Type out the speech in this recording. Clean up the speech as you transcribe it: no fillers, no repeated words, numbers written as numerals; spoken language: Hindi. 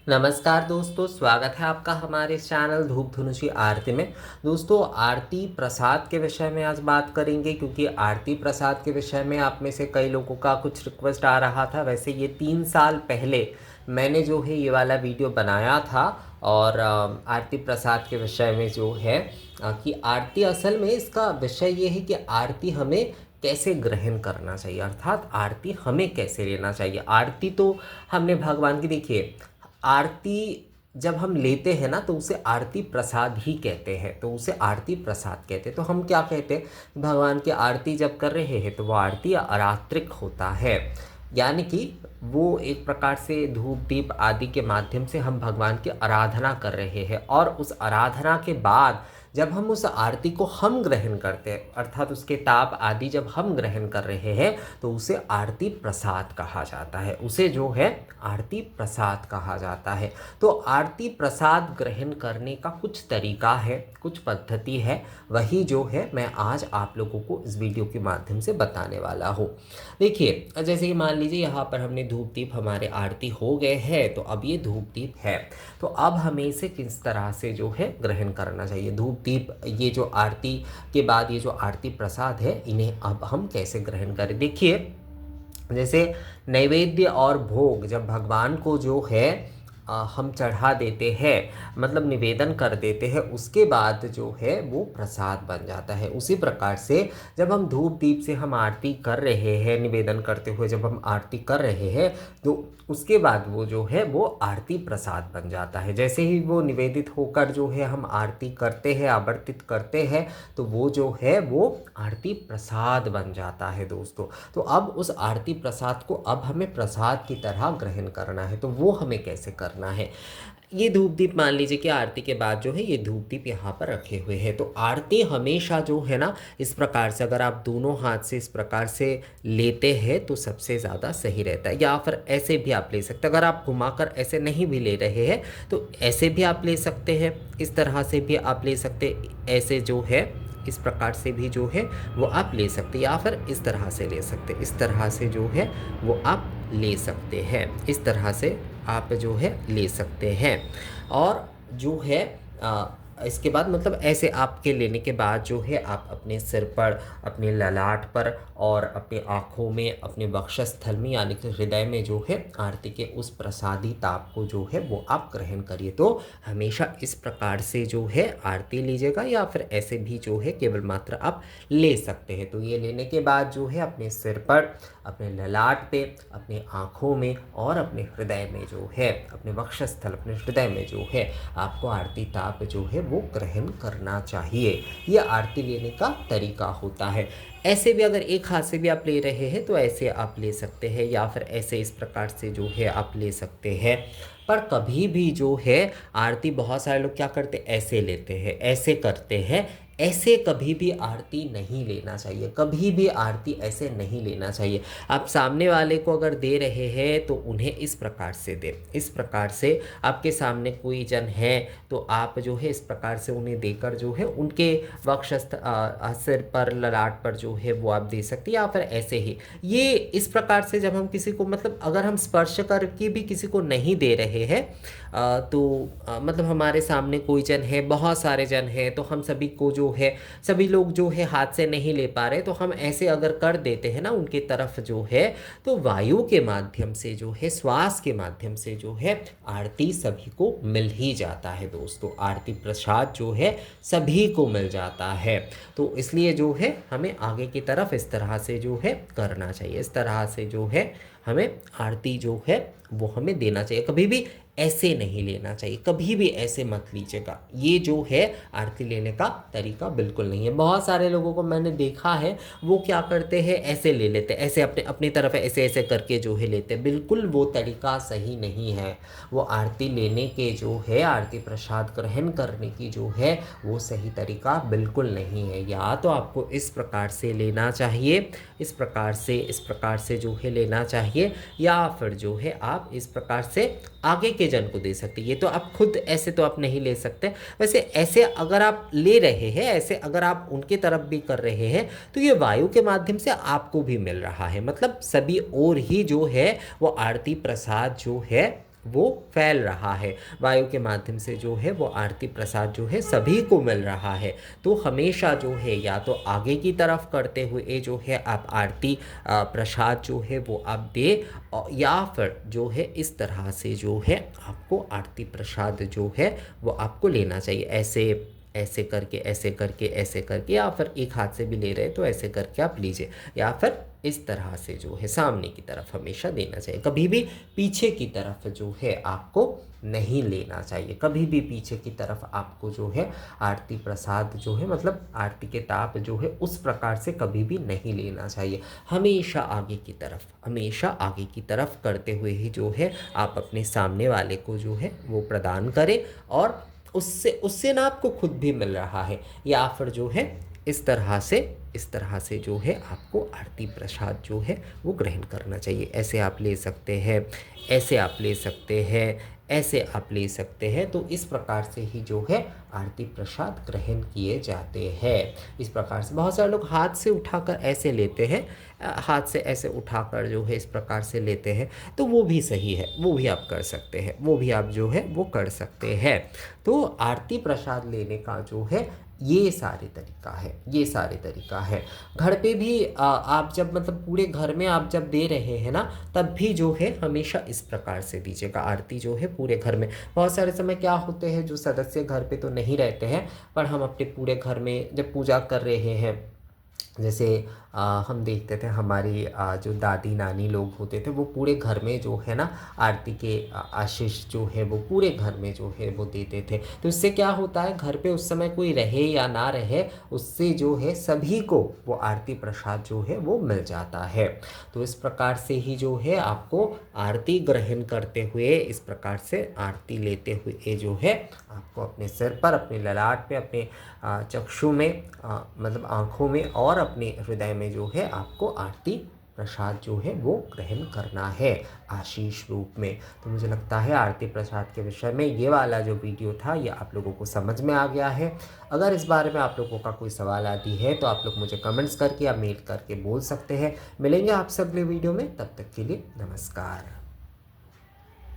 नमस्कार दोस्तों, स्वागत है आपका हमारे इस चैनल धूप धुनुषी आरती में। दोस्तों, आरती प्रसाद के विषय में आज बात करेंगे, क्योंकि आरती प्रसाद के विषय में आप में से कई लोगों का कुछ रिक्वेस्ट आ रहा था। वैसे ये 3 साल पहले मैंने जो है ये वाला वीडियो बनाया था, और आरती प्रसाद के विषय में जो है कि आरती, असल में इसका विषय ये है कि आरती हमें कैसे ग्रहण करना चाहिए, अर्थात आरती हमें कैसे लेना चाहिए। आरती तो हमने भगवान की, देखिए, आरती जब हम लेते हैं ना तो उसे आरती प्रसाद ही कहते हैं, तो उसे आरती प्रसाद कहते हैं। तो हम क्या कहते हैं, भगवान की आरती जब कर रहे हैं तो वो आरती अरात्रिक होता है, यानी कि वो एक प्रकार से धूप दीप आदि के माध्यम से हम भगवान की आराधना कर रहे हैं। और उस आराधना के बाद जब हम उस आरती को हम ग्रहण करते हैं, अर्थात उसके ताप आदि जब हम ग्रहण कर रहे हैं, तो उसे आरती प्रसाद कहा जाता है। उसे जो है आरती प्रसाद कहा जाता है। तो आरती प्रसाद ग्रहण करने का कुछ तरीका है, कुछ पद्धति है, वही जो है मैं आज आप लोगों को इस वीडियो के माध्यम से बताने वाला हूँ। देखिए, जैसे कि मान लीजिए यहाँ पर हमने धूप दीप, हमारे आरती हो गए हैं, तो अब ये धूप दीप है, तो अब हमें इसे किस तरह से जो है ग्रहण करना चाहिए। धूप दीप, ये जो आरती के बाद ये जो आरती प्रसाद है, इन्हें अब हम कैसे ग्रहण करें। देखिए, जैसे नैवेद्य और भोग जब भगवान को जो है हम चढ़ा देते हैं, मतलब निवेदन कर देते हैं, उसके बाद जो है वो प्रसाद बन जाता है। उसी प्रकार से जब हम धूप दीप से हम आरती कर रहे हैं, निवेदन करते हुए जब हम आरती कर रहे हैं, तो उसके बाद वो जो है वो आरती प्रसाद बन जाता है। जैसे ही वो निवेदित होकर जो है हम आरती करते हैं, आवर्तित करते हैं, तो वो जो है वो आरती प्रसाद बन जाता है दोस्तों। तो अब उस आरती प्रसाद को अब हमें प्रसाद की तरह ग्रहण करना है। तो वो हमें कैसे करना है, ये धूप दीप, मान लीजिए कि आरती के बाद जो है ये धूप दीप यहाँ पर रखे हुए हैं, तो आरती हमेशा जो है ना इस प्रकार से, अगर आप दोनों हाथ से इस प्रकार से लेते हैं तो सबसे ज़्यादा सही रहता है। या फिर ऐसे भी आप ले सकते हैं, अगर आप घुमाकर ऐसे नहीं भी ले रहे हैं तो ऐसे भी आप ले सकते हैं, इस तरह से भी आप ले सकते, ऐसे जो है इस प्रकार से भी जो है वो आप ले सकते, या फिर इस तरह से ले सकते, इस तरह से जो है वो आप ले सकते हैं, इस तरह से आप जो है ले सकते हैं। और जो है इसके बाद, मतलब ऐसे आपके लेने के बाद जो है आप अपने सिर पर, अपने ललाट पर और अपनी आँखों में, अपने वक्षस्थल में यानी कि हृदय में जो है आरती के उस प्रसादी ताप को जो है वो आप ग्रहण करिए। तो हमेशा इस प्रकार से जो है आरती लीजिएगा, या फिर ऐसे भी जो है केवल मात्र आप ले सकते हैं। तो ये लेने के बाद जो है अपने सिर पर, अपने ललाट पे, अपने आँखों में और अपने हृदय में जो है, अपने वक्षस्थल, अपने हृदय में जो है आपको आरती ताप जो है वो ग्रहण करना चाहिए। ये आरती लेने का तरीका होता है। ऐसे भी अगर एक हाथ से भी आप ले रहे हैं तो ऐसे आप ले सकते हैं, या फिर ऐसे इस प्रकार से जो है आप ले सकते हैं। पर कभी भी जो है आरती, बहुत सारे लोग क्या करते हैं, ऐसे लेते हैं, ऐसे करते हैं, ऐसे कभी भी आरती नहीं लेना चाहिए, कभी भी आरती ऐसे नहीं लेना चाहिए। आप सामने वाले को अगर दे रहे हैं तो उन्हें इस प्रकार से दें, इस प्रकार से। आपके सामने कोई जन है तो आप जो है इस प्रकार से उन्हें देकर जो है उनके वक्षस्थ, सिर पर, ललाट पर जो है वो आप दे सकते हैं, या फिर ऐसे ही। ये इस प्रकार से जब हम किसी को, मतलब अगर हम स्पर्श करके भी किसी को नहीं दे रहे हैं, तो मतलब हमारे सामने कोई जन है, बहुत सारे जन हैं, तो हम सभी को जो है, सभी लोग जो है हाथ से नहीं ले पा रहे, तो हम ऐसे अगर कर देते हैं ना उनके तरफ जो है, तो वायु के माध्यम से जो है, श्वास के माध्यम से जो है आरती सभी को मिल ही जाता है दोस्तों। आरती प्रसाद जो है सभी को मिल जाता है। तो इसलिए जो है हमें आगे की तरफ इस तरह से जो है करना चाहिए, इस तरह से जो है हमें आरती जो है वो हमें देना चाहिए। कभी भी ऐसे नहीं लेना चाहिए, कभी भी ऐसे मत लीजिएगा। ये जो है आरती लेने का तरीका बिल्कुल नहीं है। बहुत सारे लोगों को मैंने देखा है, वो क्या करते हैं, ऐसे ले लेते हैं, ऐसे अपने अपनी तरफ ऐसे ऐसे करके जो है लेते हैं। बिल्कुल वो तरीका सही नहीं है। वो आरती लेने के जो है, आरती प्रसाद ग्रहण करने की जो है वो सही तरीका बिल्कुल नहीं है। या तो आपको इस प्रकार से लेना चाहिए, इस प्रकार से जो है लेना चाहिए, या फिर जो है आप इस प्रकार से आगे के जन को दे सकते हैं। ये तो आप खुद ऐसे तो आप नहीं ले सकते। वैसे ऐसे अगर आप ले रहे हैं, ऐसे अगर आप उनकी तरफ भी कर रहे हैं, तो ये वायु के माध्यम से आपको भी मिल रहा है। मतलब सभी और ही जो है वो आरती प्रसाद जो है वो फैल रहा है, वायु के माध्यम से जो है वो आरती प्रसाद जो है सभी को मिल रहा है। तो हमेशा जो है या तो आगे की तरफ करते हुए जो है आप आरती प्रसाद जो है वो आप दे, या फिर जो है इस तरह से जो है आपको आरती प्रसाद जो है वो आपको लेना चाहिए। ऐसे ऐसे करके ऐसे करके ऐसे करके, या फिर एक हाथ से भी ले रहे हैं तो ऐसे करके आप लीजिए, या फिर इस तरह से जो है सामने की तरफ हमेशा देना चाहिए। कभी भी पीछे की तरफ जो है आपको नहीं लेना चाहिए। कभी भी पीछे की तरफ आपको जो है आरती प्रसाद जो है मतलब आरती के ताप जो है उस प्रकार से कभी भी नहीं लेना चाहिए। हमेशा आगे की तरफ, हमेशा आगे की तरफ करते हुए ही जो है आप अपने सामने वाले को जो है वो प्रदान करें, और उससे उससे ना आपको खुद भी मिल रहा है, या फिर जो है इस तरह से जो है आपको आरती प्रसाद जो है वो ग्रहण करना चाहिए। ऐसे आप ले सकते हैं, ऐसे आप ले सकते हैं, ऐसे आप ले सकते हैं। तो इस प्रकार से ही जो है आरती प्रसाद ग्रहण किए जाते हैं। इस प्रकार से बहुत सारे लोग हाथ से उठाकर ऐसे लेते हैं, हाथ से ऐसे उठाकर जो है इस प्रकार से लेते हैं, तो वो भी सही है, वो भी आप कर सकते हैं, वो भी आप जो है वो कर सकते हैं। तो आरती प्रसाद लेने का जो है ये सारे तरीका है, ये सारे तरीका है। घर पे भी आप जब मतलब पूरे घर में आप जब दे रहे हैं ना, तब भी जो है हमेशा इस प्रकार से दीजिएगा आरती जो है पूरे घर में। बहुत सारे समय क्या होते हैं, जो सदस्य घर पे तो नहीं रहते हैं, पर हम अपने पूरे घर में जब पूजा कर रहे हैं, जैसे हम देखते थे हमारी जो दादी नानी लोग होते थे वो पूरे घर में जो है ना आरती के आशीष जो है वो पूरे घर में जो है वो देते थे। तो इससे क्या होता है, घर पे उस समय कोई रहे या ना रहे, उससे जो है सभी को वो आरती प्रसाद जो है वो मिल जाता है। तो इस प्रकार से ही जो है आपको आरती ग्रहण करते हुए, इस प्रकार से आरती लेते हुए जो है आपको अपने सिर पर, अपने ललाट पे, अपने चक्षु में मतलब आँखों में और अपने हृदय में जो है आपको आरती प्रसाद जो है वो ग्रहण करना है आशीष रूप में। तो मुझे लगता है आरती प्रसाद के विषय में ये वाला जो वीडियो था ये आप लोगों को समझ में आ गया है। अगर इस बारे में आप लोगों का कोई सवाल आती है तो आप लोग मुझे कमेंट्स करके या मेल करके बोल सकते हैं। मिलेंगे आपसे अगले वीडियो में, तब तक के लिए नमस्कार।